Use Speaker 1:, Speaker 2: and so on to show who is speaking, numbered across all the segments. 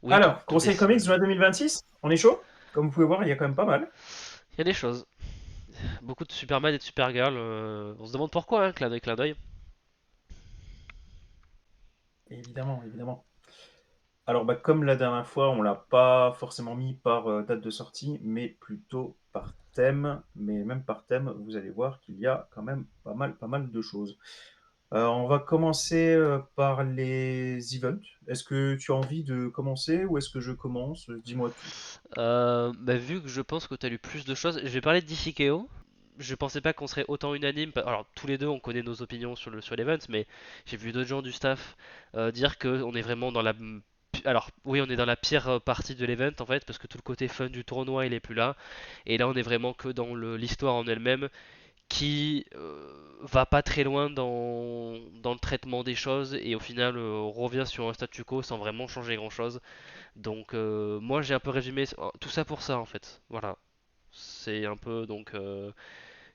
Speaker 1: Oui,
Speaker 2: Alors,
Speaker 1: tout
Speaker 2: conseil
Speaker 1: dessine.
Speaker 2: comics juin 2026, on est chaud? Comme vous pouvez voir, il y a quand même pas mal.
Speaker 1: Il y a des choses. Beaucoup de Superman et de Supergirl. On se demande pourquoi, hein, clin d'œil.
Speaker 2: Évidemment, évidemment. Alors, bah, comme la dernière fois, on l'a pas forcément mis par date de sortie, mais plutôt par thème. Mais même par thème, vous allez voir qu'il y a quand même pas mal de choses. On va commencer par les events. Est-ce que tu as envie de commencer ou est-ce que je commence? Dis-moi tout.
Speaker 1: Bah, vu que je pense que tu as lu plus de choses, je vais parler de DCKO. Je pensais pas qu'on serait autant unanime. Alors, tous les deux, on connaît nos opinions sur l'event, mais j'ai vu d'autres gens du staff dire que on est vraiment dans la. Alors, oui, on est dans la pire partie de l'event en fait, parce que tout le côté fun du tournoi il est plus là. Et là, on est vraiment que dans l'histoire en elle-même qui va pas très loin dans le traitement des choses et au final on revient sur un statu quo sans vraiment changer grand-chose. Donc moi j'ai un peu résumé tout ça pour ça en fait. Voilà. C'est un peu donc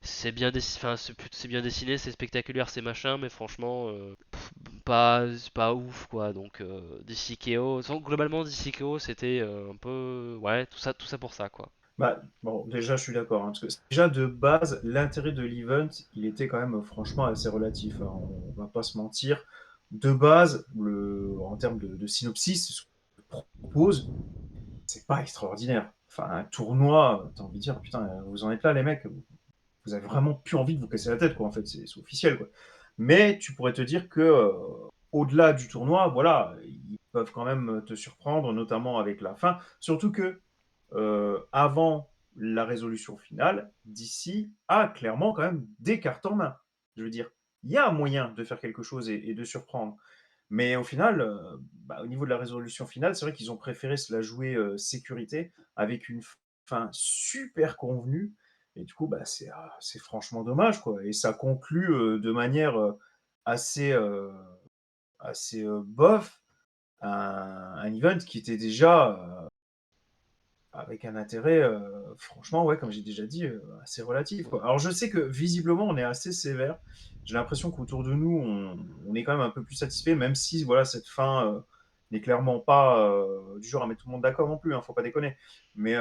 Speaker 1: c'est bien dessiné, enfin c'est bien dessiné, c'est spectaculaire, c'est machin, mais franchement c'est pas ouf quoi. Donc DCKO, globalement DCKO c'était un peu ouais tout ça pour ça quoi.
Speaker 2: Bah, bon, déjà, je suis d'accord, hein, parce que déjà de base, l'intérêt de l'event, il était quand même franchement assez relatif, hein, on va pas se mentir. De base, en termes de synopsis, ce qu'on propose, c'est pas extraordinaire. Enfin, un tournoi, t'as envie de dire, putain, vous en êtes là, les mecs, vous avez vraiment plus envie de vous casser la tête, quoi, en fait, c'est officiel, quoi. Mais tu pourrais te dire que, au-delà du tournoi, voilà, ils peuvent quand même te surprendre, notamment avec la fin. Surtout que, avant la résolution finale, DC a clairement quand même des cartes en main. Je veux dire, il y a un moyen de faire quelque chose et de surprendre. Mais au final, bah, au niveau de la résolution finale, c'est vrai qu'ils ont préféré se la jouer sécurité avec une fin super convenue. Et du coup, bah, c'est franchement dommage, quoi. Et ça conclut de manière assez, assez bof un event qui était déjà avec un intérêt, franchement, ouais, comme j'ai déjà dit, assez relatif, quoi. Alors je sais que visiblement, on est assez sévère. J'ai l'impression qu'autour de nous, on est quand même un peu plus satisfait, même si voilà, cette fin n'est clairement pas du genre à mettre tout le monde d'accord non plus, hein, faut pas déconner. Mais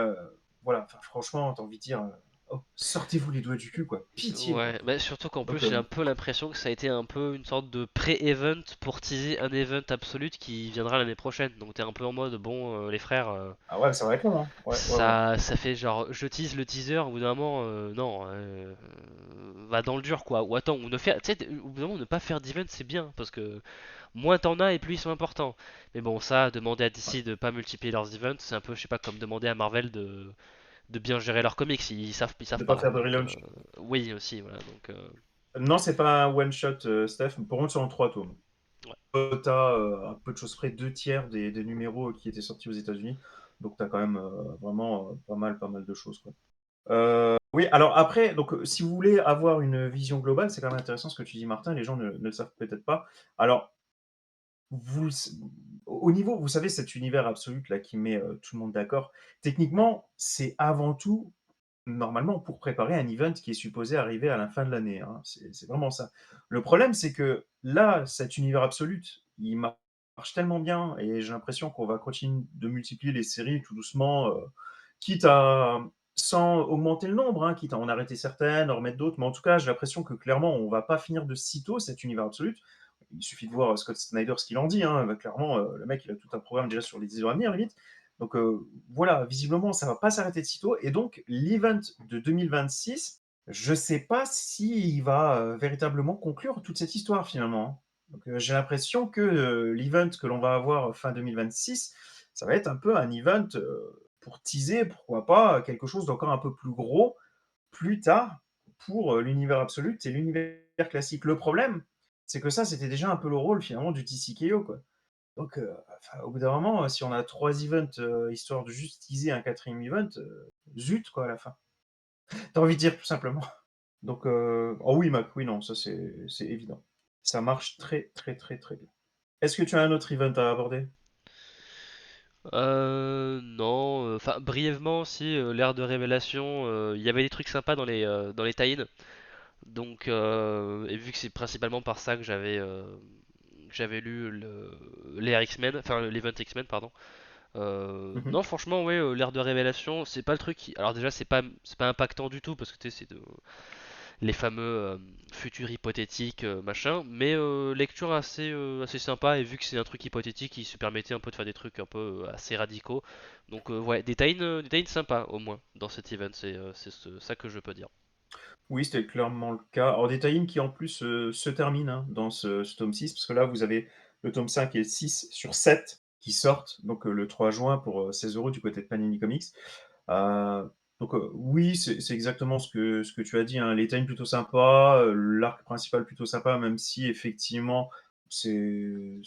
Speaker 2: voilà, enfin, franchement, t'as envie de dire, oh, sortez-vous les doigts du cul, quoi. Pitié, quoi.
Speaker 1: Ouais, bah surtout qu'en plus
Speaker 2: Donc,
Speaker 1: j'ai un peu l'impression que ça a été un peu une sorte de pré-event pour teaser un event absolute qui viendra l'année prochaine. Donc t'es un peu en mode bon les frères,
Speaker 2: ah ouais, ça va être long, hein. Ouais, ouais, ouais.
Speaker 1: ça fait genre je tease le teaser au bout d'un moment non va dans le dur quoi. Ou attends, ou ne faire tu sais au bout d'un moment ne pas faire d'event c'est bien parce que moins t'en as et plus ils sont importants. Mais bon ça demander à
Speaker 2: Ouais.
Speaker 1: DC de pas multiplier leurs events, c'est un peu je sais pas comme demander à Marvel de bien gérer leurs comics, ils savent
Speaker 2: De pas
Speaker 1: pas.
Speaker 2: faire de
Speaker 1: Donc
Speaker 2: relaunch.
Speaker 1: oui aussi voilà donc
Speaker 2: Non, c'est pas un one shot, Steph. Pour contre, c'est en trois tomes.
Speaker 1: ouais.
Speaker 2: Tu as, à peu de choses près, deux tiers des numéros qui étaient sortis aux États-Unis. Donc, tu as quand même vraiment pas mal de choses, quoi. Oui, alors après, donc, si vous voulez avoir une vision globale, c'est quand même intéressant ce que tu dis, Martin. Les gens ne le savent peut-être pas. Alors, vous, au niveau, vous savez, cet univers absolu là qui met tout le monde d'accord, techniquement, c'est avant tout normalement pour préparer un event qui est supposé arriver à la fin de l'année, hein. C'est vraiment ça. Le problème, c'est que là, cet univers absolu, il marche tellement bien et j'ai l'impression qu'on va continuer de multiplier les séries tout doucement, quitte à sans augmenter le nombre, hein, quitte à en arrêter certaines, en remettre d'autres. Mais en tout cas, j'ai l'impression que clairement, on va pas finir de sitôt cet univers absolu. Il suffit de voir Scott Snyder ce qu'il en dit, hein. Bah, clairement, le mec, il a tout un programme déjà sur les 10 ans à venir, limite. Donc voilà, visiblement, ça va pas s'arrêter de sitôt. Et donc, l'event de 2026, je sais pas s'il va véritablement conclure toute cette histoire finalement, hein. Donc, j'ai l'impression que l'event que l'on va avoir fin 2026, ça va être un peu un event pour teaser, pourquoi pas, quelque chose d'encore un peu plus gros plus tard pour l'univers absolu et l'univers classique. Le problème, c'est que ça, c'était déjà un peu le rôle finalement du TCKO, quoi. Donc, enfin, au bout d'un moment, si on a trois events histoire de juste teaser un quatrième event, zut, quoi, à la fin. T'as envie de dire tout simplement. Donc, oh oui, Mac, oui, non, ça c'est évident. Ça marche très, très, très, très bien. Est-ce que tu as un autre event à aborder?
Speaker 1: Non, enfin brièvement si l'ère de révélation, il y avait des trucs sympas dans les tie-in. Donc et vu que c'est principalement par ça que j'avais lu l'ère X-Men, enfin l'event X-Men pardon.
Speaker 2: Mhm.
Speaker 1: Non, franchement, ouais, l'ère de révélation, c'est pas le truc qui. Alors, déjà, c'est pas impactant du tout parce que tu sais, les fameux futurs hypothétiques, machin, mais lecture assez sympa, et vu que c'est un truc hypothétique, il se permettait un peu de faire des trucs un peu assez radicaux. Donc, ouais, des tie sympas au moins dans cet event, ça que je peux dire.
Speaker 2: Oui, c'était clairement le cas. Alors des tie qui en plus, se terminent, hein, dans ce tome 6 parce que là, vous avez le tome 5 et le 6 sur 7 qui sortent, donc le 3 juin pour, 16 € du côté de Panini Comics. Heu, donc oui, c'est exactement ce que tu as dit, hein. Les tie plutôt sympas, l'arc principal plutôt sympa, même si effectivement c'est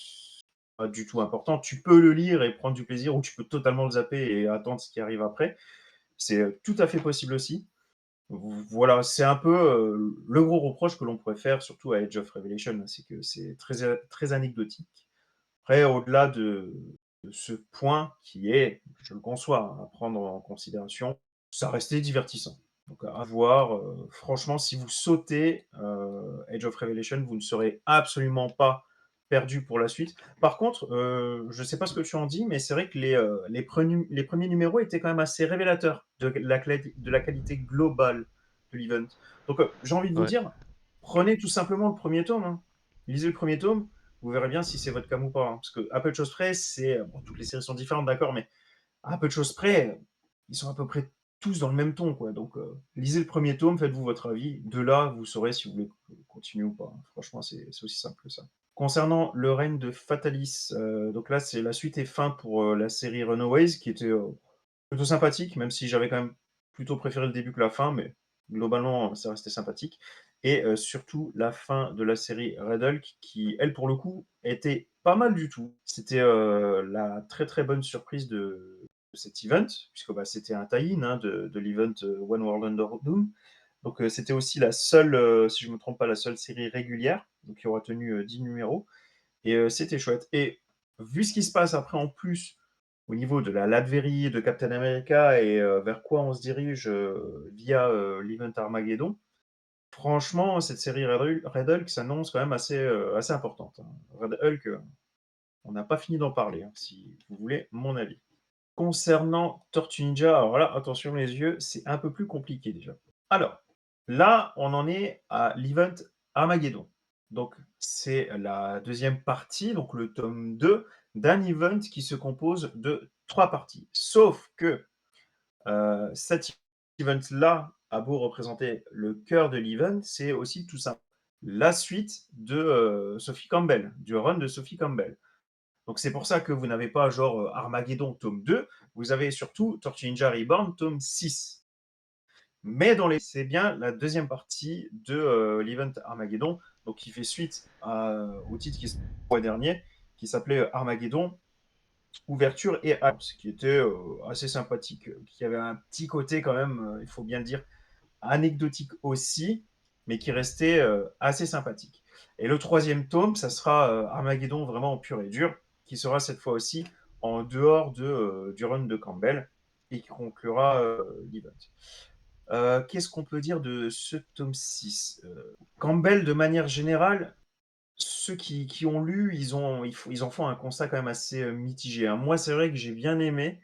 Speaker 2: pas du tout important. Tu peux le lire et prendre du plaisir ou tu peux totalement le zapper et attendre ce qui arrive après. C'est, tout à fait possible aussi. Voilà, c'est un peu, le gros reproche que l'on pourrait faire, surtout à Age of Revelation, hein, c'est que c'est très anecdotique. Après, au-delà de ce point qui est, je le conçois, hein, à prendre en considération, ça restait divertissant. Donc à voir, franchement, si vous sautez, Age of Revelation, vous ne serez absolument pas perdu pour la suite. Par contre, je ne sais pas ce que tu en dis, mais c'est vrai que les premiers numéros étaient quand même assez révélateurs de la qualité globale de l'event. Donc j'ai envie de vous
Speaker 1: Ouais.
Speaker 2: dire, prenez tout simplement le premier tome, hein. Lisez le premier tome, vous verrez bien si c'est votre cam ou pas, hein. Parce que à peu de choses près, bon, toutes les séries sont différentes, d'accord, mais à peu de choses près, ils sont à peu près tous dans le même ton, quoi. Donc, lisez le premier tome, faites-vous votre avis. De là, vous saurez si vous voulez continuer ou pas, hein. Franchement, c'est aussi simple que ça. Concernant le règne de Fatalis, donc là, c'est la suite et fin pour la série Runaways, qui était plutôt sympathique, même si j'avais quand même plutôt préféré le début que la fin, mais globalement, ça restait sympathique. Et surtout la fin de la série Red Hulk, qui, elle, pour le coup, était pas mal du tout. C'était la très très bonne surprise de cet event, puisque bah, c'était un tie-in, hein, de l'event One World Under Doom. Donc c'était aussi la seule, si je ne me trompe pas, la seule série régulière, donc qui aura tenu 10 numéros. Et c'était chouette. Et vu ce qui se passe après en plus, au niveau de la Latverie, de Captain America et vers quoi on se dirige via l'event Armageddon, franchement, cette série Red Hulk s'annonce quand même assez importante, hein. Red Hulk, on n'a pas fini d'en parler, hein, si vous voulez mon avis. Concernant Tortue Ninja, alors là, attention les yeux, c'est un peu plus compliqué déjà. Alors, là, on en est à l'event Armageddon. Donc, c'est la deuxième partie, donc le tome 2 d'un event qui se compose de 3 parties. Sauf que cet event-là a beau représenter le cœur de l'event, c'est aussi tout ça. La suite de Sophie Campbell, du run de Sophie Campbell. Donc c'est pour ça que vous n'avez pas genre Armageddon tome 2, vous avez surtout Tortue Ninja Reborn tome 6. Mais c'est bien la deuxième partie de l'event Armageddon, donc qui fait suite au titre qui est sorti le mois dernier, qui s'appelait Armageddon, Ouverture et Alliance, qui était assez sympathique, qui avait un petit côté quand même, il faut bien le dire, anecdotique aussi, mais qui restait assez sympathique. Et le troisième tome, ça sera Armageddon vraiment en pur et dur, qui sera cette fois aussi en dehors du run de Campbell et qui conclura l'event. Qu'est-ce qu'on peut dire de ce tome 6 Campbell, de manière générale, ceux qui ont lu, ils en font un constat quand même assez mitigé, hein. Moi, c'est vrai que j'ai bien aimé,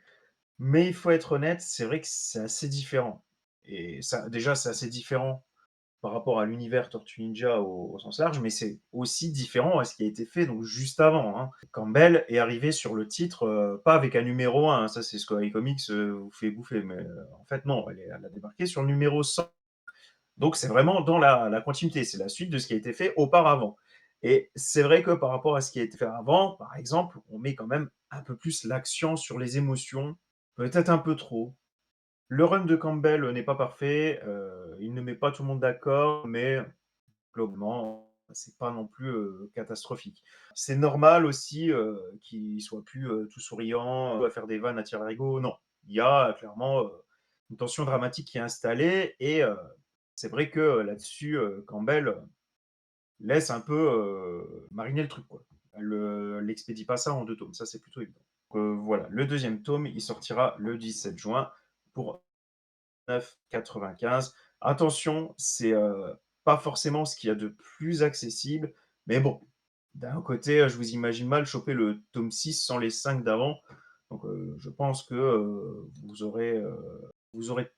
Speaker 2: mais il faut être honnête, c'est vrai que c'est assez différent. Et ça, déjà, c'est assez différent par rapport à l'univers Tortue Ninja au sens large, mais c'est aussi différent à ce qui a été fait donc juste avant, hein. Campbell est arrivé sur le titre, pas avec un numéro 1, hein, ça c'est ce que les comics vous fait bouffer, mais en fait non, elle a débarqué sur le numéro 100. Donc c'est vraiment dans la continuité, c'est la suite de ce qui a été fait auparavant. Et c'est vrai que par rapport à ce qui a été fait avant, par exemple, on met quand même un peu plus l'accent sur les émotions, peut-être un peu trop. Le run de Campbell n'est pas parfait, il ne met pas tout le monde d'accord, mais globalement, c'est pas non plus catastrophique. C'est normal aussi qu'il soit plus tout souriant, à faire des vannes à tire-larigot. Non, il y a clairement une tension dramatique qui est installée et c'est vrai que là-dessus, Campbell laisse un peu mariner le truc, quoi. Elle l'expédie pas ça en 2 tomes, ça c'est plutôt évident. Donc, voilà, le deuxième tome, il sortira le 17 juin pour 9,95. Attention, c'est pas forcément ce qu'il y a de plus accessible, mais bon, d'un côté, je vous imagine mal choper le tome 6 sans les 5 d'avant. Donc je pense que vous aurez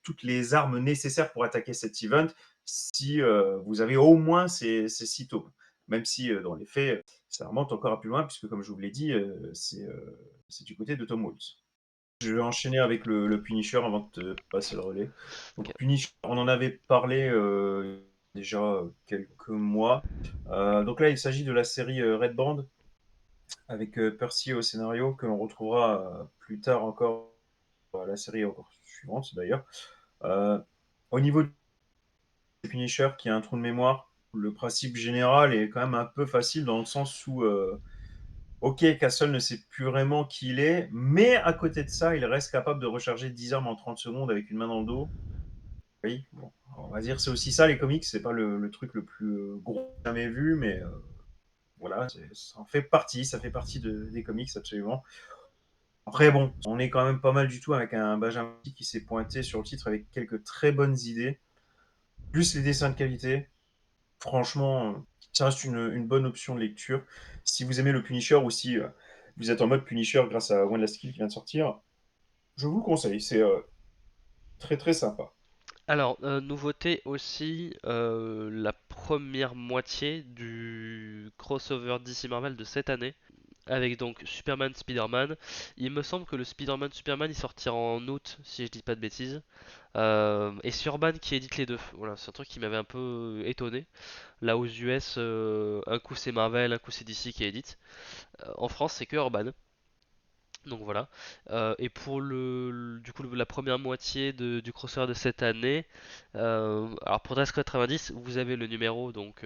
Speaker 2: toutes les armes nécessaires pour attaquer cet event si vous avez au moins ces 6 taupes. Même si dans les faits, ça remonte encore à plus loin, puisque comme je vous l'ai dit, c'est du côté de Tom Waltz. Je vais enchaîner avec le Punisher avant de te passer le relais.
Speaker 1: Ok.
Speaker 2: Donc Punisher, on en avait parlé déjà quelques mois. Donc là, il s'agit de la série Red Band avec Percy au scénario que l'on retrouvera plus tard encore la série encore suivante d'ailleurs. Euh, Au niveau du Punisher qui a un trou de mémoire, le principe général est quand même un peu facile dans le sens où ok, Castle ne sait plus vraiment qui il est, mais à côté de ça, il reste capable de recharger 10 armes en 30 secondes avec une main dans le dos. Oui, bon, on va dire c'est aussi ça les comics, c'est pas le truc le plus gros jamais vu, mais voilà, ça en fait partie, ça fait partie des comics absolument. Après bon, on est quand même pas mal du tout avec un Benjamin qui s'est pointé sur le titre avec quelques très bonnes idées, plus les dessins de qualité. Franchement, ça reste une bonne option de lecture. Si vous aimez le Punisher ou si vous êtes en mode Punisher grâce à One Last Kill qui vient de sortir, je vous le conseille, c'est très très sympa.
Speaker 1: Alors, nouveauté aussi, la première moitié du crossover DC Marvel de cette année, avec donc Superman, Spider-Man. Il me semble que le Spider-Man Superman il sortira en août, si je dis pas de bêtises. Et c'est Urban qui édite les deux. Voilà, c'est un truc qui m'avait un peu étonné. Là aux US, un coup c'est Marvel, un coup c'est DC qui édite. En France, c'est que Urban. Donc voilà. Et pour du coup, la première moitié du crossover de cette année, alors pour Dash 90, vous avez le numéro, donc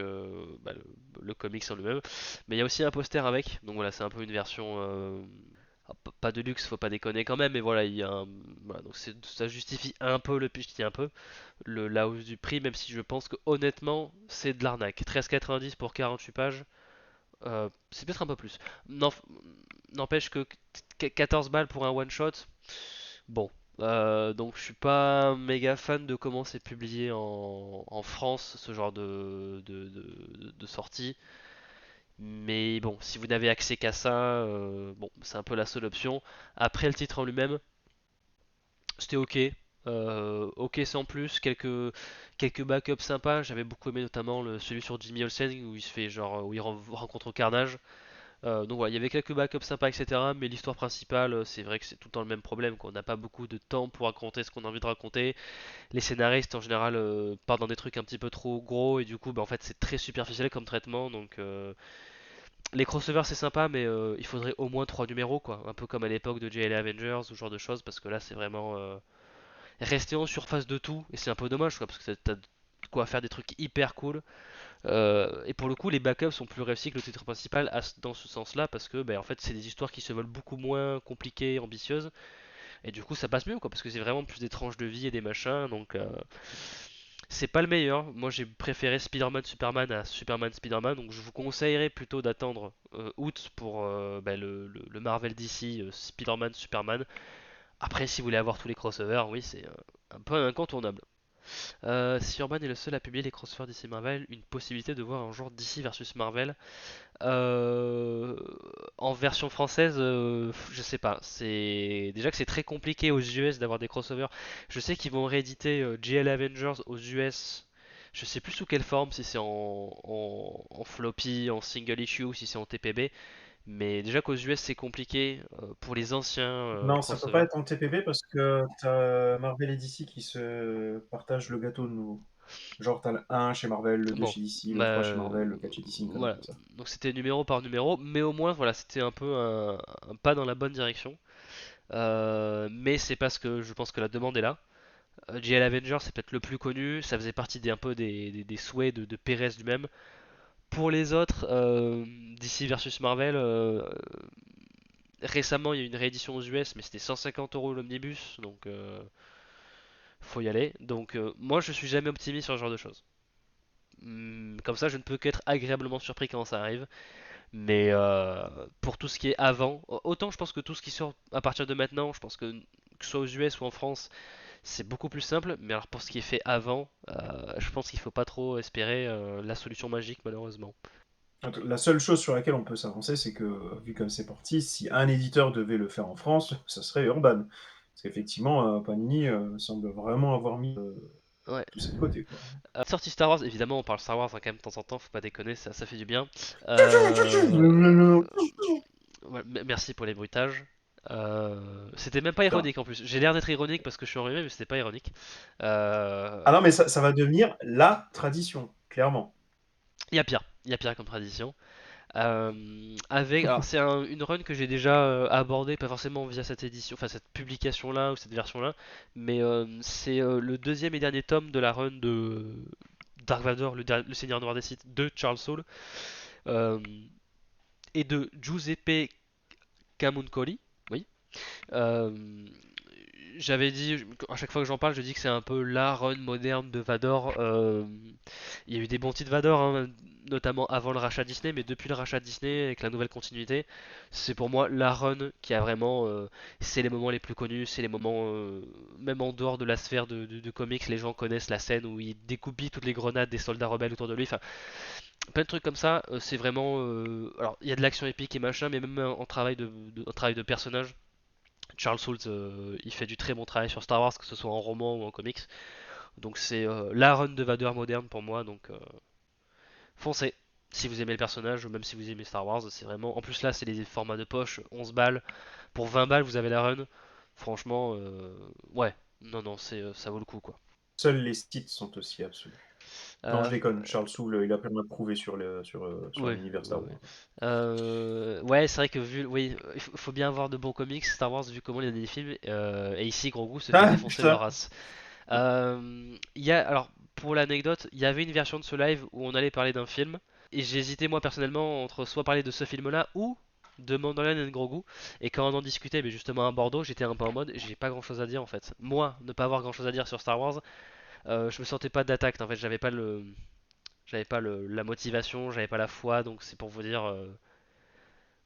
Speaker 1: bah, le comics en lui-même, mais il y a aussi un poster avec, donc voilà, c'est un peu une version pas de luxe, faut pas déconner quand même, mais voilà, il y a voilà, donc ça justifie un peu le je dis un peu la hausse du prix, même si je pense que honnêtement, c'est de l'arnaque. 13,90 pour 48 pages. C'est peut-être un peu plus. N'empêche que 14 balles pour un one shot, bon. Donc je suis pas méga fan de comment c'est publié en France ce genre de sortie. Mais bon, si vous n'avez accès qu'à ça, bon, c'est un peu la seule option. Après le titre en lui-même, c'était ok. Ok sans plus, quelques backups sympas. J'avais beaucoup aimé notamment celui sur Jimmy Olsen où il se fait genre où il rencontre Carnage. Donc voilà, il y avait quelques backups sympas, etc. Mais l'histoire principale, c'est vrai que c'est tout le temps le même problème, qu'on n'a pas beaucoup de temps pour raconter ce qu'on a envie de raconter. Les scénaristes en général partent dans des trucs un petit peu trop gros et du coup, bah, en fait, c'est très superficiel comme traitement. Donc les crossovers c'est sympa, mais il faudrait au moins 3 numéros, quoi. Un peu comme à l'époque de JLA Avengers ou ce genre de choses, parce que là, c'est vraiment rester en surface de tout et c'est un peu dommage, quoi, parce que t'as de quoi faire des trucs hyper cool. Et pour le coup, les backups sont plus réussis que le titre principal dans ce sens-là, parce que en fait, c'est des histoires qui se veulent beaucoup moins compliquées, ambitieuses, et du coup, ça passe mieux, quoi, parce que c'est vraiment plus des tranches de vie et des machins, donc c'est pas le meilleur. Moi, j'ai préféré Spider-Man Superman à Superman Spider-Man, donc je vous conseillerais plutôt d'attendre août pour le Marvel DC Spider-Man Superman. Après, si vous voulez avoir tous les crossovers, oui, c'est un peu incontournable. Si Urban est le seul à publier les crossovers DC Marvel, une possibilité de voir un jour DC versus Marvel. Euh, En version française, je sais pas. C'est déjà que c'est très compliqué aux US d'avoir des crossovers. Je sais qu'ils vont rééditer GL Avengers aux US. Je sais plus sous quelle forme, si c'est en floppy, en single issue ou si c'est en TPB. Mais déjà qu'aux US c'est compliqué pour les anciens
Speaker 2: Non, ça peut pas
Speaker 1: crossovers.
Speaker 2: être en TPB parce que t'as Marvel et DC qui se partagent le gâteau de nouveau. Genre, t'as le 1 chez Marvel, le 2
Speaker 1: Bon,
Speaker 2: chez DC, le
Speaker 1: bah,
Speaker 2: 3 chez Marvel, le 4 chez DC, une connerie
Speaker 1: voilà.
Speaker 2: comme ça.
Speaker 1: Donc c'était numéro par numéro, mais au moins voilà, c'était un peu un pas dans la bonne direction. Mais c'est parce que je pense que la demande est là. GL Avenger c'est peut-être le plus connu, ça faisait partie un peu des souhaits de Perez lui-même. Pour les autres, DC versus Marvel, récemment il y a eu une réédition aux US, mais c'était 150 € l'omnibus, donc faut y aller. Donc moi je suis jamais optimiste sur ce genre de choses. Comme ça, je ne peux qu'être agréablement surpris quand ça arrive. Mais pour tout ce qui est avant, autant je pense que tout ce qui sort à partir de maintenant, je pense que ce soit aux US ou en France, c'est beaucoup plus simple. Mais alors pour ce qui est fait avant, je pense qu'il faut pas trop espérer la solution magique malheureusement.
Speaker 2: Donc, la seule chose sur laquelle on peut s'avancer, c'est que, vu comme c'est parti, si un éditeur devait le faire en France, ça serait Urban. Parce qu'effectivement, Panini semble vraiment avoir mis
Speaker 1: Ouais.
Speaker 2: tout ça de côté, quoi.
Speaker 1: Sortie Star Wars, évidemment, on parle Star Wars hein, quand même de temps en temps, faut pas déconner, ça fait du bien. Euh, ouais, merci pour les bruitages. C'était même pas
Speaker 2: Putain.
Speaker 1: ironique en plus. J'ai l'air d'être ironique parce que je suis enrhumé, mais c'était pas ironique. Euh,
Speaker 2: Ah non, mais ça va devenir la tradition, clairement.
Speaker 1: il y a pire comme tradition. Alors c'est une run que j'ai déjà abordée, pas forcément via cette édition, enfin cette publication-là ou cette version-là, mais c'est le deuxième et dernier tome de la run de Dark Vador, le Seigneur Noir des Sith de Charles Soule euh, et de Giuseppe Camuncoli. Oui. Euh, J'avais dit, à chaque fois que j'en parle, je dis que c'est un peu la run moderne de Vador. Il y a eu des bons titres Vador, hein, notamment avant le rachat Disney, mais depuis le rachat Disney, avec la nouvelle continuité, c'est pour moi la run qui a vraiment. C'est les moments les plus connus, c'est les moments, même en dehors de la sphère de comics, les gens connaissent la scène où il découpille toutes les grenades des soldats rebelles autour de lui. Enfin, plein de trucs comme ça, c'est vraiment. Alors, il y a de l'action épique et machin, mais même en travail de personnage. Charles Soule, il fait du très bon travail sur Star Wars, que ce soit en roman ou en comics. Donc c'est la run de Vader moderne pour moi, donc foncez. Si vous aimez le personnage, ou même si vous aimez Star Wars, c'est vraiment... En plus là, c'est les formats de poche, 11 balles. Pour 20 balles, vous avez la run. Franchement, ouais. Non, non, ça vaut le coup, quoi.
Speaker 2: Seuls les sites sont aussi absolus. Non, je
Speaker 1: Euh,
Speaker 2: déconne. Charles Soule, il a plein de prouvé sur
Speaker 1: ouais,
Speaker 2: l'univers
Speaker 1: ouais,
Speaker 2: Star
Speaker 1: ouais.
Speaker 2: Wars.
Speaker 1: Ouais, c'est vrai que vu... Oui, il faut bien avoir de bons comics, Star Wars, vu comment il y a des films. Et ici, Grogu se fait
Speaker 2: Ah,
Speaker 1: défoncer leur
Speaker 2: putain!
Speaker 1: race. Alors, pour l'anecdote, il y avait une version de ce live où on allait parler d'un film, et j'ai hésité moi personnellement entre soit parler de ce film-là ou de Mandalorian et Grogu. Et quand on en discutait, mais justement à Bordeaux, j'étais un peu en mode, j'ai pas grand-chose à dire en fait. Moi, ne pas avoir grand-chose à dire sur Star Wars, je me sentais pas d'attaque. En fait, la motivation, j'avais pas la foi, donc c'est pour vous dire,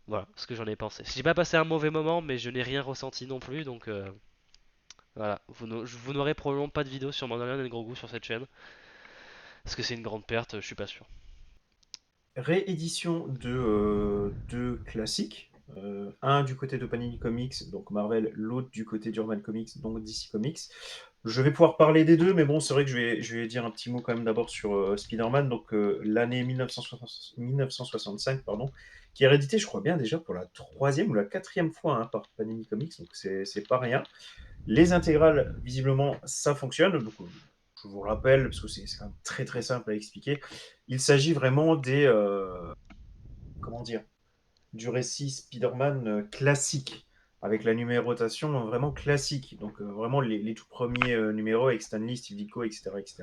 Speaker 1: voilà, ce que j'en ai pensé. J'ai pas passé un mauvais moment, mais je n'ai rien ressenti non plus, donc. Voilà, vous n'aurez probablement pas de vidéo sur Mandalorian et Grogu sur cette chaîne. Est-ce que c'est une grande perte? Je suis pas sûr.
Speaker 2: Réédition de deux classiques. Un du côté de Panini Comics, donc Marvel, l'autre du côté d'Urban Comics, donc DC Comics. Je vais pouvoir parler des deux, mais bon, c'est vrai que je vais dire un petit mot quand même d'abord sur Spider-Man, donc l'année 1965, pardon, qui est réédité, je crois bien, déjà pour la troisième ou la quatrième fois hein, par Panini Comics, donc c'est pas rien. Les intégrales, visiblement, ça fonctionne. Donc, je vous rappelle, parce que c'est quand même très très simple à expliquer, il s'agit vraiment comment dire, du récit Spider-Man classique, avec la numérotation vraiment classique. Donc, vraiment les tout premiers numéros avec Stan Lee, Steve Ditko, etc., etc.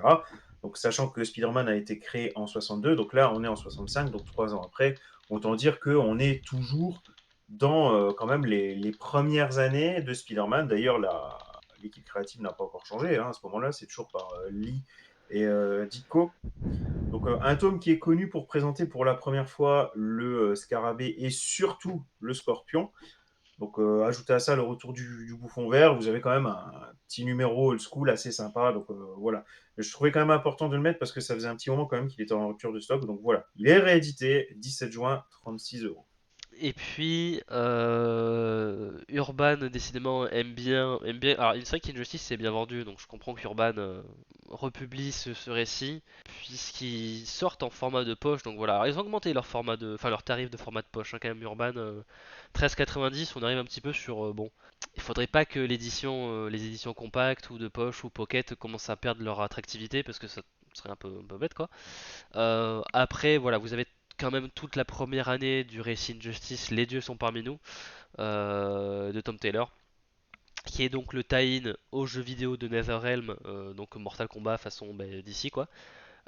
Speaker 2: Donc, sachant que Spider-Man a été créé en 62, donc là, on est en 65, donc 3 ans après. Autant dire qu'on est toujours dans quand même les premières années de Spider-Man. D'ailleurs, l'équipe créative n'a pas encore changé hein, à ce moment-là. C'est toujours par Lee et Ditko. Donc, un tome qui est connu pour présenter pour la première fois le scarabée et surtout le scorpion. Donc, ajoutez à ça le retour du bouffon vert. Vous avez quand même un petit numéro old school assez sympa. Donc, voilà. Je trouvais quand même important de le mettre parce que ça faisait un petit moment quand même qu'il était en rupture de stock. Donc, voilà. Il est réédité 17 juin, 36 €.
Speaker 1: Et puis, Urban, décidément, aime bien. Alors, c'est vrai qu'Injustice c'est bien vendu, donc je comprends qu'Urban republie ce récit, puisqu'ils sortent en format de poche. Donc voilà, alors, ils ont augmenté enfin leur tarif de format de poche, hein, quand même. Urban, 13,90, on arrive un petit peu sur. Bon, il faudrait pas que les éditions compactes ou de poche ou pocket commencent à perdre leur attractivité, parce que ça serait un peu bête quoi. Après, voilà, vous avez quand même toute la première année du récit Injustice, Les Dieux sont parmi nous, de Tom Taylor, qui est donc le tie-in au jeu vidéo de NetherRealm, donc Mortal Kombat façon d'ici quoi.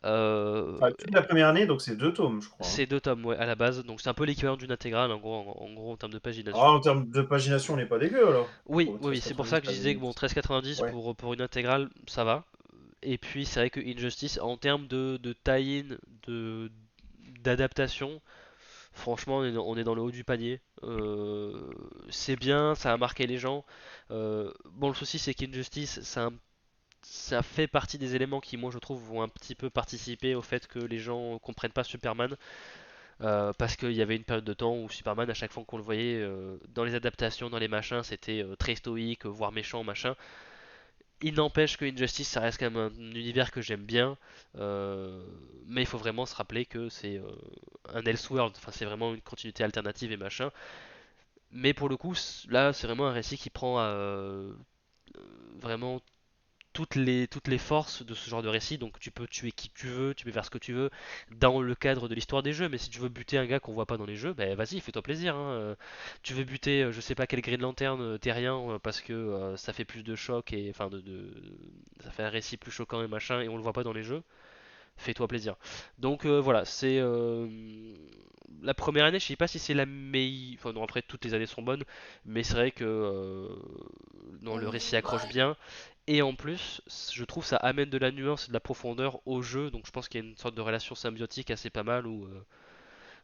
Speaker 1: Euh,
Speaker 2: Enfin, toute la première année, donc c'est 2 tomes, je crois,
Speaker 1: c'est
Speaker 2: hein.
Speaker 1: 2 tomes ouais, à la base, donc c'est un peu l'équivalent d'une intégrale en gros en termes de
Speaker 2: Ah,
Speaker 1: pagination.
Speaker 2: en termes de pagination, on n'est pas dégueu alors.
Speaker 1: Oui,
Speaker 2: Pour
Speaker 1: oui, oui, c'est pour ça
Speaker 2: 13,90
Speaker 1: que je disais que bon, 13,90
Speaker 2: Ouais.
Speaker 1: pour une intégrale, ça va. Et puis c'est vrai que Injustice, en termes de tie-in, de d'adaptation, franchement, on est dans le haut du panier. C'est bien, ça a marqué les gens. Bon, le souci, c'est qu'Injustice, ça fait partie des éléments qui, moi, je trouve, vont un petit peu participer au fait que les gens comprennent pas Superman. Parce qu'il y avait une période de temps où Superman, à chaque fois qu'on le voyait dans les adaptations, dans les machins, c'était très stoïque, voire méchant, machin. Il n'empêche que Injustice, ça reste quand même un univers que j'aime bien, euh, mais il faut vraiment se rappeler que c'est un Elseworld, enfin c'est vraiment une continuité alternative et machin. Mais pour le coup, là, c'est vraiment un récit qui prend vraiment toutes les forces de ce genre de récit. Donc tu peux tuer qui tu veux, tu peux faire ce que tu veux dans le cadre de l'histoire des jeux. Mais si tu veux buter un gars qu'on voit pas dans les jeux, ben vas-y, fais-toi plaisir, hein. Tu veux buter, je sais pas quel Green Lantern terrien parce que ça fait plus de choc et enfin ça fait un récit plus choquant et machin et on le voit pas dans les jeux. Fais-toi plaisir. Donc voilà, c'est la première année, je sais pas si c'est la meilleure. Enfin, non, après, toutes les années sont bonnes, mais c'est vrai que non, le récit accroche bien. Et en plus, je trouve ça amène de la nuance et de la profondeur au jeu, donc je pense qu'il y a une sorte de relation symbiotique assez pas mal.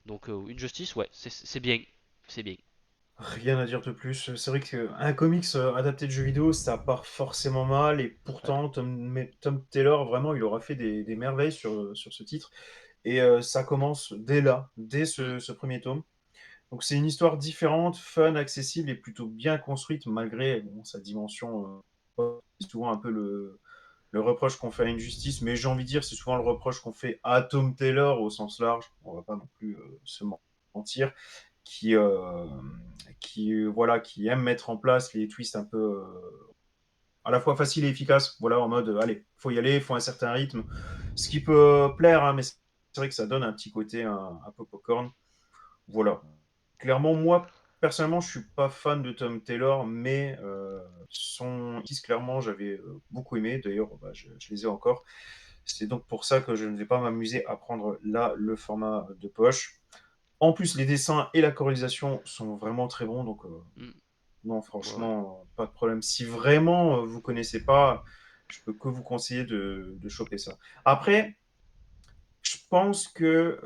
Speaker 1: Donc, Injustice, ouais, c'est bien. C'est bien.
Speaker 2: Rien à dire de plus. C'est vrai qu'un comics adapté de jeux vidéo, ça part forcément mal, et
Speaker 1: Ouais.
Speaker 2: pourtant, Tom Taylor, vraiment, il aura fait des merveilles sur ce titre. Et ça commence dès là, dès
Speaker 1: Mm,
Speaker 2: ce premier tome. Donc c'est une histoire différente, fun, accessible et plutôt bien construite, malgré bon, sa dimension. C'est souvent un peu le reproche qu'on fait à Injustice, mais j'ai envie de dire, c'est souvent le reproche qu'on fait à Tom Taylor au sens large. On va pas non plus se mentir, qui, euh, voilà, qui aime mettre en place les twists un peu à la fois faciles et efficaces. Voilà, en mode, allez, faut y aller, faut un certain rythme. Ce qui peut plaire, hein, mais c'est vrai que ça donne un petit côté un peu popcorn. Voilà. Clairement, moi, personnellement, je suis pas fan de Tom Taylor, mais son Kiss, clairement, j'avais beaucoup aimé. D'ailleurs, bah, je les ai encore. C'est donc pour ça que je ne vais pas m'amuser à prendre là le format de poche. En plus, les dessins et la colorisation sont vraiment très bons, donc
Speaker 1: mm,
Speaker 2: non,
Speaker 1: ouais, ouais.
Speaker 2: franchement, pas de problème. Si vraiment vous connaissez pas, je peux que vous conseiller de choper ça. Après, je pense que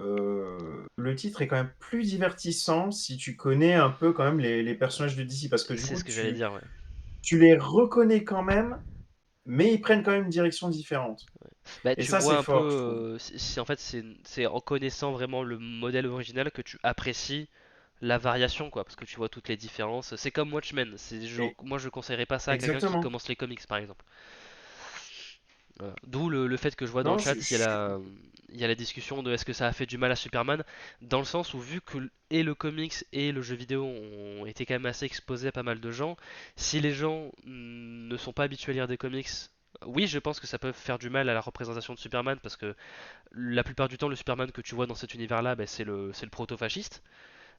Speaker 2: le titre est quand même plus divertissant si tu connais un peu quand même les personnages de DC, parce que du
Speaker 1: C'est
Speaker 2: coup,
Speaker 1: ce que j'allais dire, ouais.
Speaker 2: tu les reconnais quand même, mais ils prennent quand même une direction différente.
Speaker 1: Bah,
Speaker 2: Et
Speaker 1: tu
Speaker 2: ça,
Speaker 1: vois
Speaker 2: c'est
Speaker 1: un peu,
Speaker 2: fort, je trouve.
Speaker 1: en fait, c'est en connaissant vraiment le modèle original que tu apprécies la variation, quoi, parce que tu vois toutes les différences. C'est comme Watchmen.
Speaker 2: Et
Speaker 1: Moi, je conseillerais pas ça à quelqu'un qui
Speaker 2: exactement.
Speaker 1: commence les comics, par exemple. Voilà. D'où le fait que je vois dans le
Speaker 2: Non,
Speaker 1: chat, il y a la discussion de est-ce que ça a fait du mal à Superman, dans le sens où vu que et le comics et le jeu vidéo ont été quand même assez exposés à pas mal de gens, si les gens ne sont pas habitués à lire des comics, oui, je pense que ça peut faire du mal à la représentation de Superman, parce que la plupart du temps, le Superman que tu vois dans cet univers-là, ben, c'est le proto-fasciste.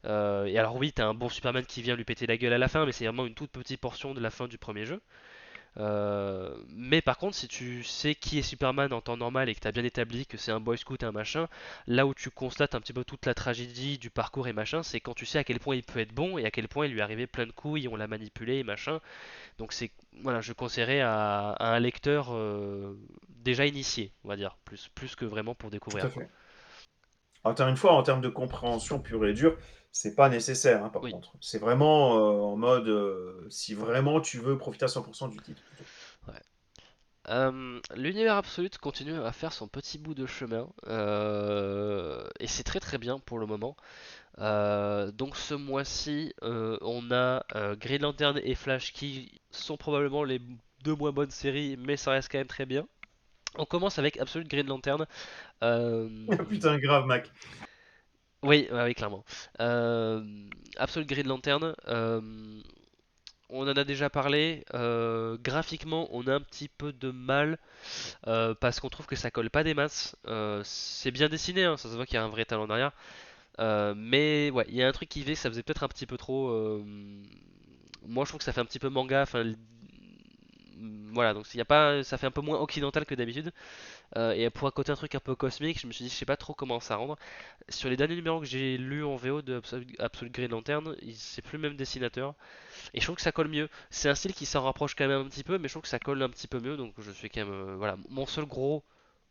Speaker 1: Et alors oui, t'as un bon Superman qui vient lui péter la gueule à la fin, mais c'est vraiment une toute petite portion de la fin du premier jeu. Mais par contre, si tu sais qui est Superman en temps normal et que tu as bien établi que c'est un boy scout et un machin, là où tu constates un petit peu toute la tragédie du parcours et machin, c'est quand tu sais à quel point il peut être bon et à quel point il lui est arrivé plein de couilles, on l'a manipulé et machin. Donc c'est voilà, je conseillerais à un lecteur déjà initié, on va dire, plus que vraiment pour
Speaker 2: Tout à
Speaker 1: découvrir quoi.
Speaker 2: fait. Encore une fois, en termes de compréhension pure et dure, c'est pas nécessaire, hein, par
Speaker 1: Oui.
Speaker 2: contre. C'est vraiment en mode, si vraiment tu veux profiter à 100% du titre, plutôt.
Speaker 1: Ouais. L'univers absolute continue à faire son petit bout de chemin et c'est très très bien pour le moment. Donc ce mois-ci, on a Green Lantern et Flash qui sont probablement les deux moins bonnes séries, mais ça reste quand même très bien. On commence avec Absolute Green Lantern. Euh,
Speaker 2: Putain, grave, Mac.
Speaker 1: oui, oui, clairement. Euh, Absolute Green Lantern, on en a déjà parlé. Graphiquement, on a un petit peu de mal parce qu'on trouve que ça colle pas des masses. C'est bien dessiné, hein, ça se voit qu'il y a un vrai talent derrière. Mais ouais, il y a un truc qui fait que ça faisait peut-être un petit peu trop. Moi, je trouve que ça fait un petit peu manga. Enfin, voilà, donc il y a pas, ça fait un peu moins occidental que d'habitude. Et pour un côté un truc un peu cosmique, je me suis dit, je sais pas trop comment ça rendre. Sur les derniers numéros que j'ai lus en VO de Absolute Green Lantern, c'est plus le même dessinateur. Et je trouve que ça colle mieux. C'est un style qui s'en rapproche quand même un petit peu, mais je trouve que ça colle un petit peu mieux. Donc je suis quand même, voilà, mon seul gros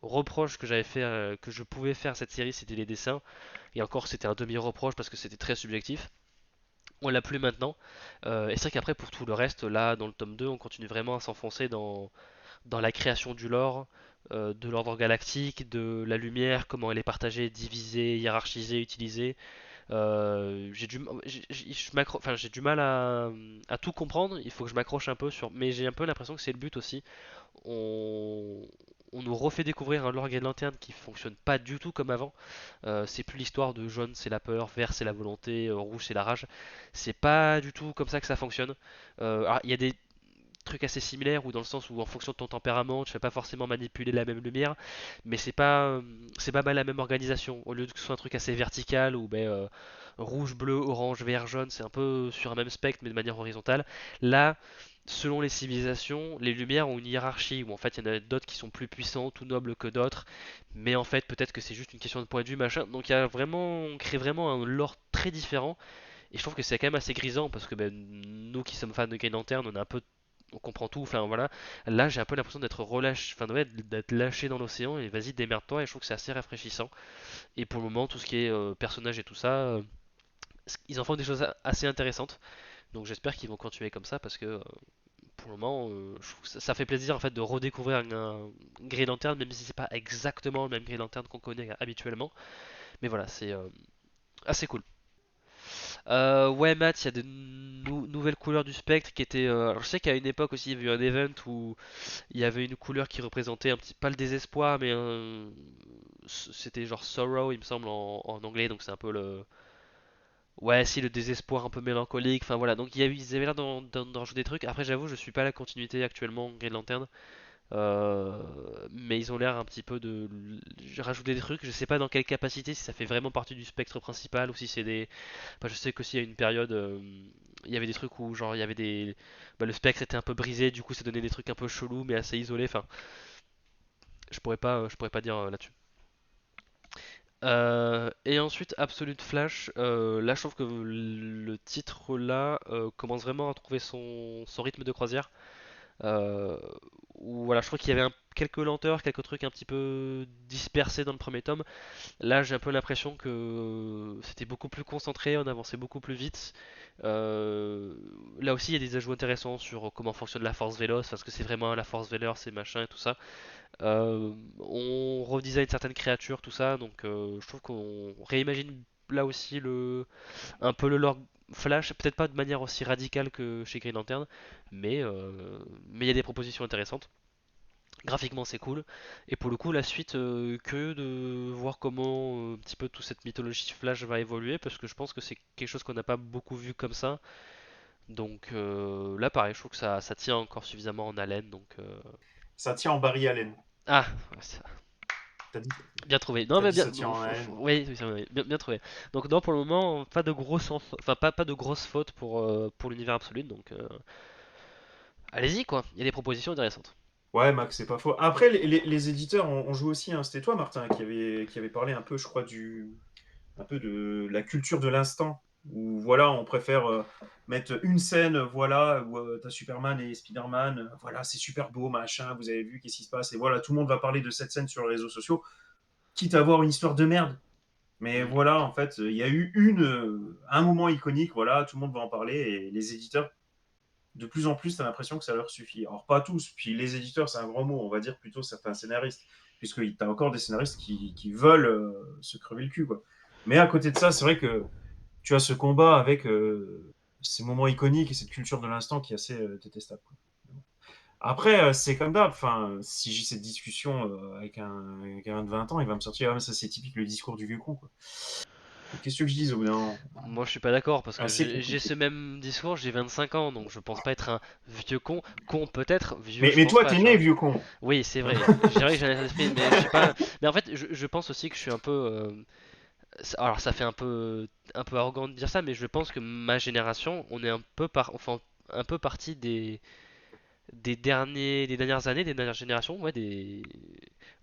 Speaker 1: reproche que j'avais fait, que je pouvais faire à cette série, c'était les dessins. Et encore, c'était un demi-reproche parce que c'était très subjectif. On l'a plus maintenant. Et c'est vrai qu'après, pour tout le reste, là, dans le tome 2, on continue vraiment à s'enfoncer dans la création du lore, de l'ordre galactique, de la lumière, comment elle est partagée, divisée, hiérarchisée, utilisée. Enfin, j'ai du mal à tout comprendre. Il faut que je m'accroche un peu sur, mais j'ai un peu l'impression que c'est le but aussi. On, on nous refait découvrir un Lord Green Lantern qui fonctionne pas du tout comme avant. C'est plus l'histoire de jaune c'est la peur, vert c'est la volonté, rouge c'est la rage. C'est pas du tout comme ça que ça fonctionne. Alors, il y a des trucs assez similaires ou dans le sens où en fonction de ton tempérament tu vas pas forcément manipuler la même lumière, mais c'est pas mal la même organisation. Au lieu que ce soit un truc assez vertical où rouge, bleu, orange, vert, jaune, c'est un peu sur un même spectre mais de manière horizontale. Là, selon les civilisations, les lumières ont une hiérarchie où en fait il y en a d'autres qui sont plus puissantes ou nobles que d'autres, mais en fait peut-être que c'est juste une question de point de vue machin. Donc il y a vraiment, on crée vraiment un lore très différent et je trouve que c'est quand même assez grisant parce que nous qui sommes fans de Green Lantern, on comprend tout. Enfin voilà, là j'ai un peu l'impression d'être relâché, enfin ouais, d'être lâché dans l'océan et vas-y démerde-toi. Et je trouve que c'est assez rafraîchissant. Et pour le moment, tout ce qui est personnage et tout ça, ils en font des choses assez intéressantes. Donc j'espère qu'ils vont continuer comme ça parce que pour le moment, je trouve que ça fait plaisir en fait de redécouvrir un Green Lantern, même si c'est pas exactement le même Green Lantern qu'on connaît habituellement. Mais voilà, c'est assez cool. Ouais, Matt, il y a de nouvelles couleurs du spectre qui étaient. Alors, je sais qu'à une époque aussi, il y a eu un event où il y avait une couleur qui représentait un petit, pas le désespoir, mais c'était genre sorrow, il me semble, en anglais, donc c'est un peu le. Ouais, si, le désespoir un peu mélancolique, enfin voilà, donc ils avaient l'air d'en rajouter des trucs. Après, j'avoue, je suis pas à la continuité actuellement, Green Lantern. Euh, mais ils ont l'air un petit peu de rajouter des trucs. Je sais pas dans quelle capacité, si ça fait vraiment partie du spectre principal ou si c'est des. Enfin, je sais qu'aussi il y a une période, il y avait des trucs où genre il y avait des. Le spectre était un peu brisé, du coup ça donnait des trucs un peu chelous mais assez isolés. Enfin, je pourrais pas dire là-dessus. Et ensuite Absolute Flash, là je trouve que le titre là commence vraiment à trouver son rythme de croisière. Euh, Où voilà, je trouve qu'il y avait quelques lenteurs, quelques trucs un petit peu dispersés dans le premier tome. Là, j'ai un peu l'impression que c'était beaucoup plus concentré, on avançait beaucoup plus vite. Euh, Là aussi, il y a des ajouts intéressants sur comment fonctionne la force véloce, parce que c'est vraiment la force véloce et machin et tout ça. On redesign certaines créatures, tout ça, donc je trouve qu'on réimagine là aussi un peu le lore Flash, peut-être pas de manière aussi radicale que chez Green Lantern, mais il y a des propositions intéressantes. Graphiquement c'est cool. Et pour le coup la suite, curieux de voir comment un petit peu toute cette mythologie Flash va évoluer parce que je pense que c'est quelque chose qu'on n'a pas beaucoup vu comme ça. Donc là pareil, je trouve que ça tient encore suffisamment en haleine.
Speaker 2: Ça tient en Barry Allen.
Speaker 1: Ah,
Speaker 2: T'as dit,
Speaker 1: bien trouvé. Non
Speaker 2: t'as
Speaker 1: mais
Speaker 2: dit
Speaker 1: bien,
Speaker 2: ça tient en haleine.
Speaker 1: oui, oui, bien trouvé. Donc non pour le moment pas de grosses, enfin pas de grosses fautes pour l'univers absolu. Donc allez-y quoi. Il y a des propositions intéressantes.
Speaker 2: Ouais, Max, c'est pas faux. Après, les éditeurs on joue aussi. Hein. C'était toi, Martin, qui avait parlé un peu, je crois, un peu de la culture de l'instant. Où voilà, on préfère mettre une scène, voilà, où t'as Superman et Spider-Man. Voilà, c'est super beau, machin. Vous avez vu qu'est-ce qui se passe. Et voilà, tout le monde va parler de cette scène sur les réseaux sociaux, quitte à avoir une histoire de merde. Mais
Speaker 1: Hmm.
Speaker 2: voilà, en fait, il y a eu un moment iconique. Voilà, tout le monde va en parler. Et les éditeurs de plus en plus, tu as l'impression que ça leur suffit. Alors, pas tous, puis les éditeurs, c'est un grand mot, on va dire plutôt certains scénaristes, puisque tu as encore des scénaristes qui veulent se crever le cul. Quoi. Mais à côté de ça, c'est vrai que tu as ce combat avec ces moments iconiques et cette culture de l'instant qui est assez détestable. Quoi. Après, c'est comme d'hab. Enfin, si j'ai cette discussion avec un gamin de 20 ans, il va me sortir, ah, mais ça c'est typique le discours du vieux con. Quoi. Qu'est-ce que je dise au bout d'un moment?
Speaker 1: Moi je suis pas d'accord parce que
Speaker 2: Assez
Speaker 1: j'ai ce
Speaker 2: compliqué.
Speaker 1: même discours, j'ai 25 ans donc je pense pas être un vieux con. Con peut-être, vieux je
Speaker 2: Mais
Speaker 1: pense
Speaker 2: toi,
Speaker 1: pas,
Speaker 2: t'es
Speaker 1: tu
Speaker 2: né
Speaker 1: vois.
Speaker 2: vieux con.
Speaker 1: Oui, c'est vrai, j'ai vrai que j'ai un état d'esprit, mais je suis pas. Mais en fait, je pense aussi que je suis un peu. Alors ça fait un peu arrogant de dire ça, mais je pense que ma génération, on est enfin, un peu parti des dernières années, des dernières générations, ouais,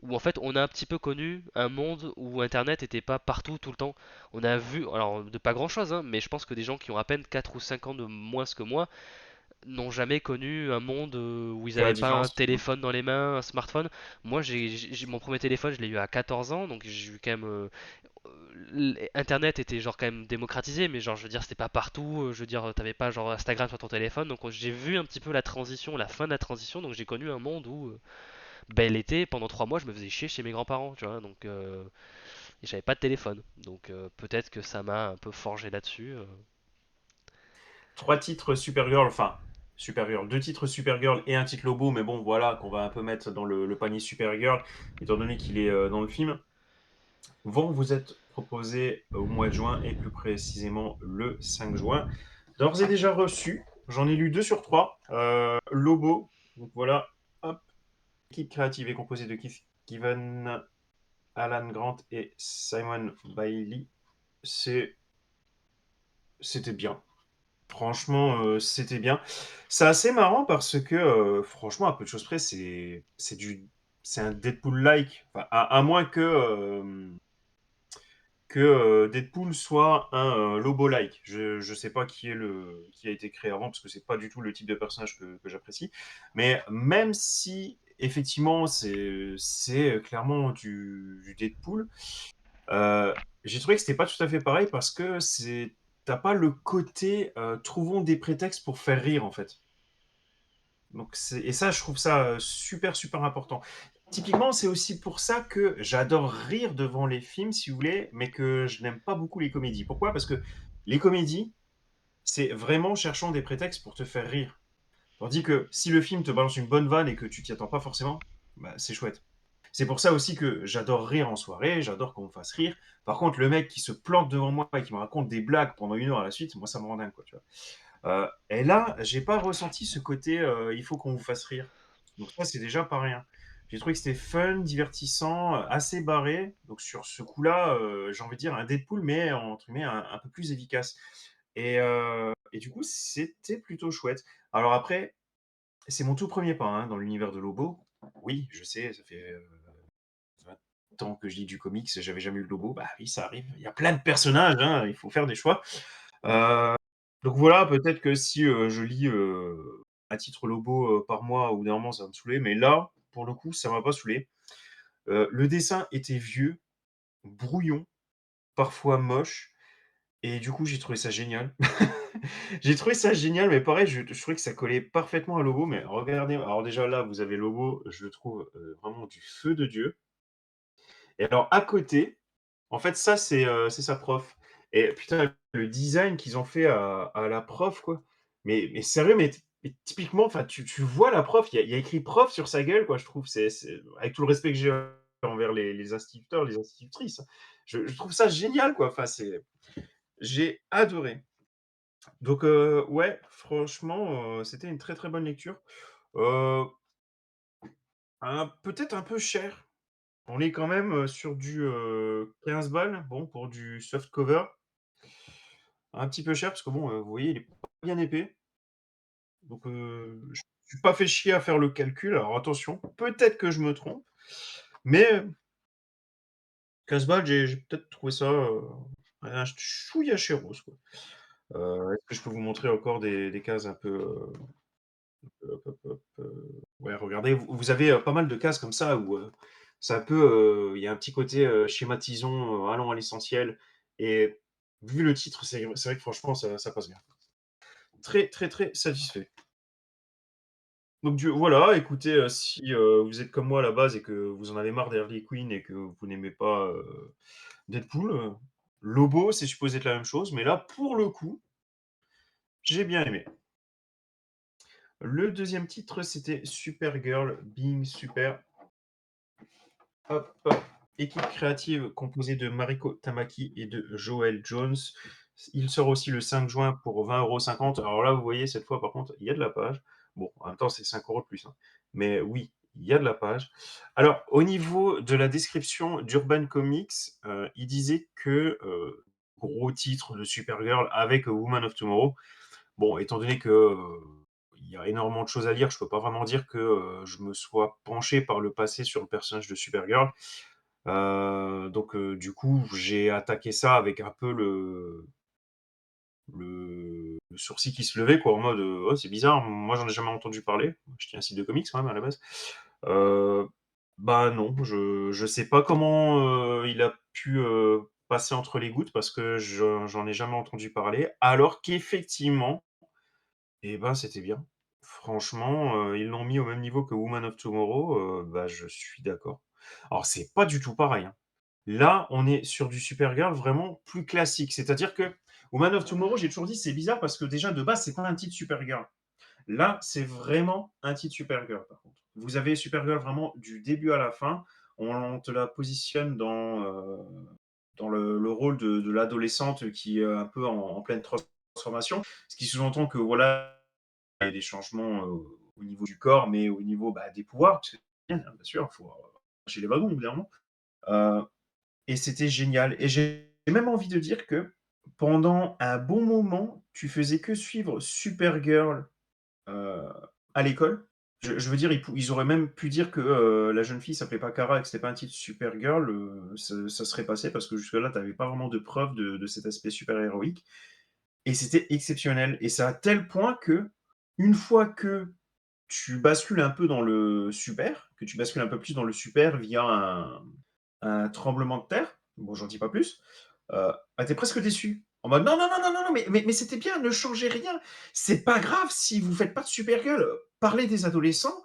Speaker 1: où en fait on a un petit peu connu un monde où Internet était pas partout tout le temps. On a vu, alors de pas grand chose, hein, mais je pense que des gens qui ont à peine 4 ou 5 ans de moins que moi n'ont jamais connu un monde où ils
Speaker 2: Faire la
Speaker 1: n'avaient pas un
Speaker 2: différence.
Speaker 1: téléphone dans les mains, un smartphone. Moi, mon premier téléphone, je l'ai eu à 14 ans, donc j'ai eu quand même. Internet était genre quand même démocratisé, mais genre je veux dire c'était pas partout. Je veux dire t'avais pas genre Instagram sur ton téléphone, donc j'ai vu un petit peu la transition, la fin de la transition, donc j'ai connu un monde ben l'été, pendant 3 mois, je me faisais chier chez mes grands-parents, tu vois, donc et j'avais pas de téléphone, donc peut-être que ça m'a un peu forgé là-dessus.
Speaker 2: 3 titres Supergirl, enfin, Supergirl, 2 titres Supergirl et un titre Lobo, mais bon, voilà, qu'on va un peu mettre dans le panier Supergirl, étant donné qu'il est dans le film, vont vous être proposés au mois de juin, et plus précisément le 5 juin. D'ores et déjà reçu, j'en ai lu 2 sur 3. Lobo, donc voilà, hop, l'équipe créative est composée de Keith Given, Alan Grant et Simon Bailey. C'était bien. Franchement, c'était bien. C'est assez marrant parce que, franchement, à peu de choses près, c'est un Deadpool-like. Enfin, à moins que Deadpool soit un Lobo-like. Je sais pas qui a été créé avant parce que c'est pas du tout le type de personnage que j'apprécie. Mais même si effectivement c'est clairement du Deadpool, euh, j'ai trouvé que c'était pas tout à fait pareil parce que t'as pas le côté trouvons des prétextes pour faire rire en fait. Donc et ça, je trouve ça super super important. Typiquement, c'est aussi pour ça que j'adore rire devant les films, si vous voulez, mais que je n'aime pas beaucoup les comédies. Pourquoi? Parce que les comédies, c'est vraiment cherchant des prétextes pour te faire rire. Tandis que si le film te balance une bonne vanne et que tu t'y attends pas forcément, bah, c'est chouette. C'est pour ça aussi que j'adore rire en soirée, j'adore qu'on me fasse rire. Par contre, le mec qui se plante devant moi et qui me raconte des blagues pendant 1 heure à la suite, moi ça me rend dingue, quoi, tu vois. Et là, j'ai pas ressenti ce côté il faut qu'on vous fasse rire. Donc ça, c'est déjà pas rien. J'ai trouvé que c'était fun, divertissant, assez barré. Donc sur ce coup-là, j'ai envie de dire un Deadpool, mais entre guillemets un peu plus efficace. Et du coup, c'était plutôt chouette. Alors après, c'est mon tout premier pas hein, dans l'univers de Lobo. Oui, je sais, ça fait 20 ans que je lis du comics, j'avais jamais eu le Lobo. Bah oui, ça arrive. Il y a plein de personnages, hein, il faut faire des choix. Euh, donc voilà, peut-être que si je lis un titre Lobo par mois, au bout d'un moment, ça va me saouler. Mais là, pour le coup, ça m'a pas saoulé. Le dessin était vieux, brouillon, parfois moche. Et du coup, j'ai trouvé ça génial. J'ai trouvé ça génial, mais pareil, je trouvais que ça collait parfaitement à Lobo. Mais regardez, alors déjà là, vous avez Lobo, je le trouve vraiment du feu de Dieu. Et alors, à côté, en fait, ça, c'est sa prof. Et putain, le design qu'ils ont fait à la prof, quoi. Mais sérieux, mais typiquement, enfin, tu vois la prof, il y a écrit prof sur sa gueule, quoi, je trouve. Avec tout le respect que j'ai envers les instituteurs, les institutrices, hein. Je trouve ça génial, quoi. Enfin, j'ai adoré. Donc, ouais, franchement, c'était une très très bonne lecture. Euh, peut-être un peu cher. On est quand même sur du 15 balles, bon, pour du soft cover. Un petit peu cher parce que bon, vous voyez, il est pas bien épais. Donc, je me suis pas fait chier à faire le calcul. Alors attention, peut-être que je me trompe, mais 15 balles, j'ai peut-être trouvé ça un chouïa chéros, quoi. Est-ce que je peux vous montrer encore des cases un peu hop, hop, hop, ouais, regardez, vous avez pas mal de cases comme ça où c'est un peu, il y a un petit côté schématisons, allons à l'essentiel. Et vu le titre, c'est vrai que franchement, ça passe bien. Très, très, très satisfait. Donc voilà, écoutez, si vous êtes comme moi à la base et que vous en avez marre d'Harley Quinn et que vous n'aimez pas Deadpool, Lobo, c'est supposé être la même chose, mais là, pour le coup, j'ai bien aimé. Le deuxième titre, c'était Supergirl, Being Super. Hop, hop. Équipe créative composée de Mariko Tamaki et de Joel Jones. Il sort aussi le 5 juin pour 20,50 €. Alors là, vous voyez, cette fois, par contre, il y a de la page. Bon, en même temps, c'est 5 € de plus, hein. Mais oui, il y a de la page. Alors, au niveau de la description d'Urban Comics, il disait que gros titre de Supergirl avec Woman of Tomorrow. Bon, étant donné que il y a énormément de choses à lire, je peux pas vraiment dire que je me sois penché par le passé sur le personnage de Supergirl. Donc, du coup, j'ai attaqué ça avec un peu le sourcil qui se levait, quoi, en mode oh, c'est bizarre, moi j'en ai jamais entendu parler. Je tiens un site de comics quand même à la base. Euh, Bah non, je sais pas comment il a pu passer entre les gouttes parce que j'en ai jamais entendu parler, alors qu'effectivement, eh ben c'était bien. franchement, ils l'ont mis au même niveau que Woman of Tomorrow, bah, je suis d'accord. Alors c'est pas du tout pareil, hein. Là, on est sur du Supergirl vraiment plus classique. C'est-à-dire que Woman of Tomorrow, j'ai toujours dit, c'est bizarre parce que déjà de base, c'est pas un titre Supergirl. Là, c'est vraiment un titre Supergirl, par contre. Vous avez Supergirl vraiment du début à la fin. On te la positionne dans le rôle de l'adolescente qui est un peu en pleine transformation. Ce qui sous-entend que voilà, il y a des changements au niveau du corps, mais au niveau bah, des pouvoirs. Parce que, bien sûr, il faut chez les wagons, évidemment. Euh, et c'était génial. Et j'ai même envie de dire que pendant un bon moment, tu faisais que suivre Supergirl euh, à l'école. Je veux dire, ils auraient même pu dire que la jeune fille s'appelait pas Kara et que c'était pas un titre Supergirl, ça serait passé parce que jusque-là, tu n'avais pas vraiment de preuve de cet aspect super-héroïque. Et c'était exceptionnel. Et c'est à tel point que, une fois que tu bascules un peu dans le super, que tu bascules un peu plus dans le super via un tremblement de terre, bon, j'en dis pas plus, bah, t'es presque déçu. En mode non, non, non, non, non, non, mais c'était bien, ne changez rien. C'est pas grave si vous faites pas de Supergirl. Parlez des adolescents,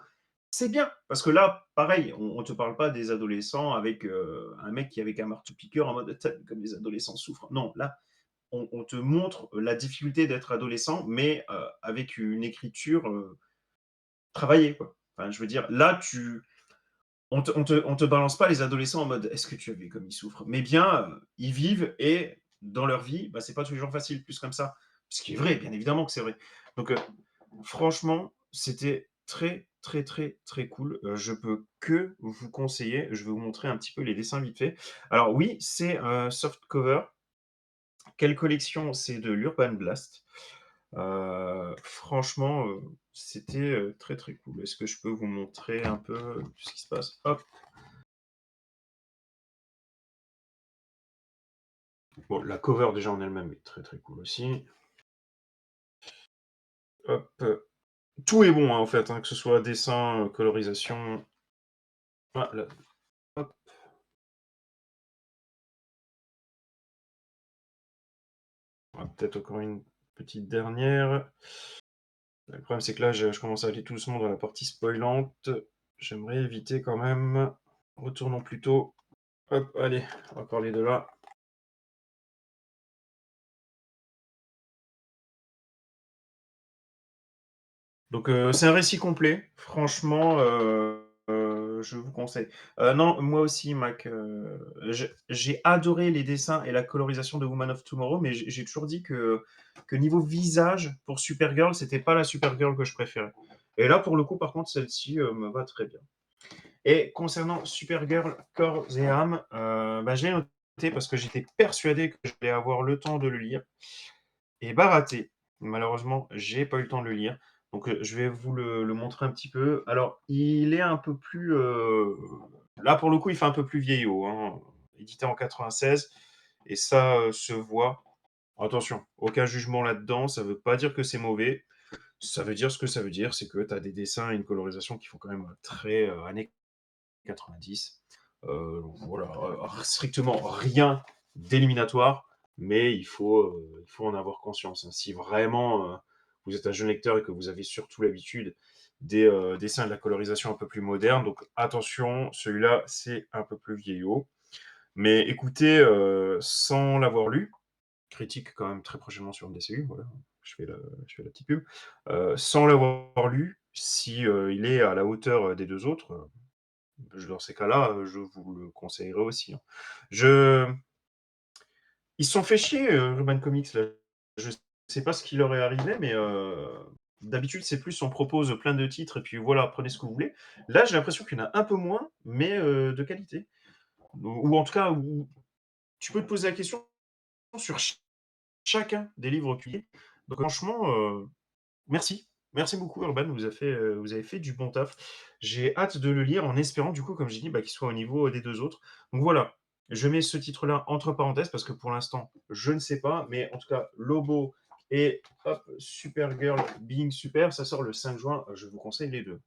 Speaker 2: c'est bien. Parce que là, pareil, on te parle pas des adolescents avec un mec qui avec un marteau-piqueur en mode comme les adolescents souffrent. Non, là, on te montre la difficulté d'être adolescent, mais avec une écriture travaillée, quoi. Enfin, je veux dire, là, on te balance pas les adolescents en mode est-ce que tu as vu comme ils souffrent, mais bien ils vivent et dans leur vie, bah, c'est pas toujours facile, plus comme ça. Ce qui est vrai, bien évidemment que c'est vrai. Donc, franchement, c'était très, très, très, très cool. Je peux que vous conseiller. Je vais vous montrer un petit peu les dessins vite fait. Alors, oui, c'est un soft cover. Quelle collection? C'est de l'Urban Blast. Franchement, c'était très, très cool. Est-ce que je peux vous montrer un peu ce qui se passe? Hop. Bon, la cover déjà en elle-même est très très cool aussi. Hop. Tout est bon hein, en fait, hein, que ce soit dessin, colorisation. Ah, là. Hop. Peut-être encore une petite dernière. Le problème c'est que là je commence à aller tout doucement dans la partie spoilante. J'aimerais éviter quand même. Retournons plutôt. Hop, allez, on va parler de là. Donc c'est un récit complet, franchement, je vous conseille. Non, moi aussi, Mac, j'ai adoré les dessins et la colorisation de Woman of Tomorrow, mais j'ai toujours dit que niveau visage, pour Supergirl, c'était pas la Supergirl que je préférais. Et là, pour le coup, par contre, celle-ci me va très bien. Et concernant Supergirl Corps et âme, bah, j'ai noté parce que j'étais persuadé que je vais avoir le temps de le lire. Et bah raté. Malheureusement, j'ai pas eu le temps de le lire. Donc je vais vous le montrer un petit peu. Alors, il est un peu plus. Là, pour le coup, il fait un peu plus vieillot, hein. Édité en 96. Et ça se voit. Attention, aucun jugement là-dedans. Ça veut pas dire que c'est mauvais. Ça veut dire ce que ça veut dire. C'est que tu as des dessins et une colorisation qui font quand même très années 90. Voilà, strictement rien d'éliminatoire, mais il faut en avoir conscience, hein. Si vraiment vous êtes un jeune lecteur et que vous avez surtout l'habitude des dessins et de la colorisation un peu plus moderne, donc attention, celui-là c'est un peu plus vieillot. Mais écoutez, sans l'avoir lu, critique quand même très prochainement sur MDCU, voilà, je fais la petite pub. Sans l'avoir lu, si il est à la hauteur des deux autres, dans ces cas-là, je vous le conseillerais aussi, hein. Je... Ils se sont fait chier, Urban Comics, là. Je sais pas ce qui leur est arrivé, mais d'habitude, c'est plus on propose plein de titres et puis voilà, prenez ce que vous voulez. Là, j'ai l'impression qu'il y en a un peu moins, mais de qualité. Ou en tout cas, où tu peux te poser la question sur chacun des livres publiés. Donc franchement, merci. Merci beaucoup Urban, vous avez fait du bon taf. J'ai hâte de le lire en espérant du coup, comme j'ai dit, bah, qu'il soit au niveau des deux autres. Donc voilà, je mets ce titre-là entre parenthèses parce que pour l'instant, je ne sais pas, mais en tout cas, Lobo et hop, Supergirl Being Super, ça sort le 5 juin. Je vous conseille les deux.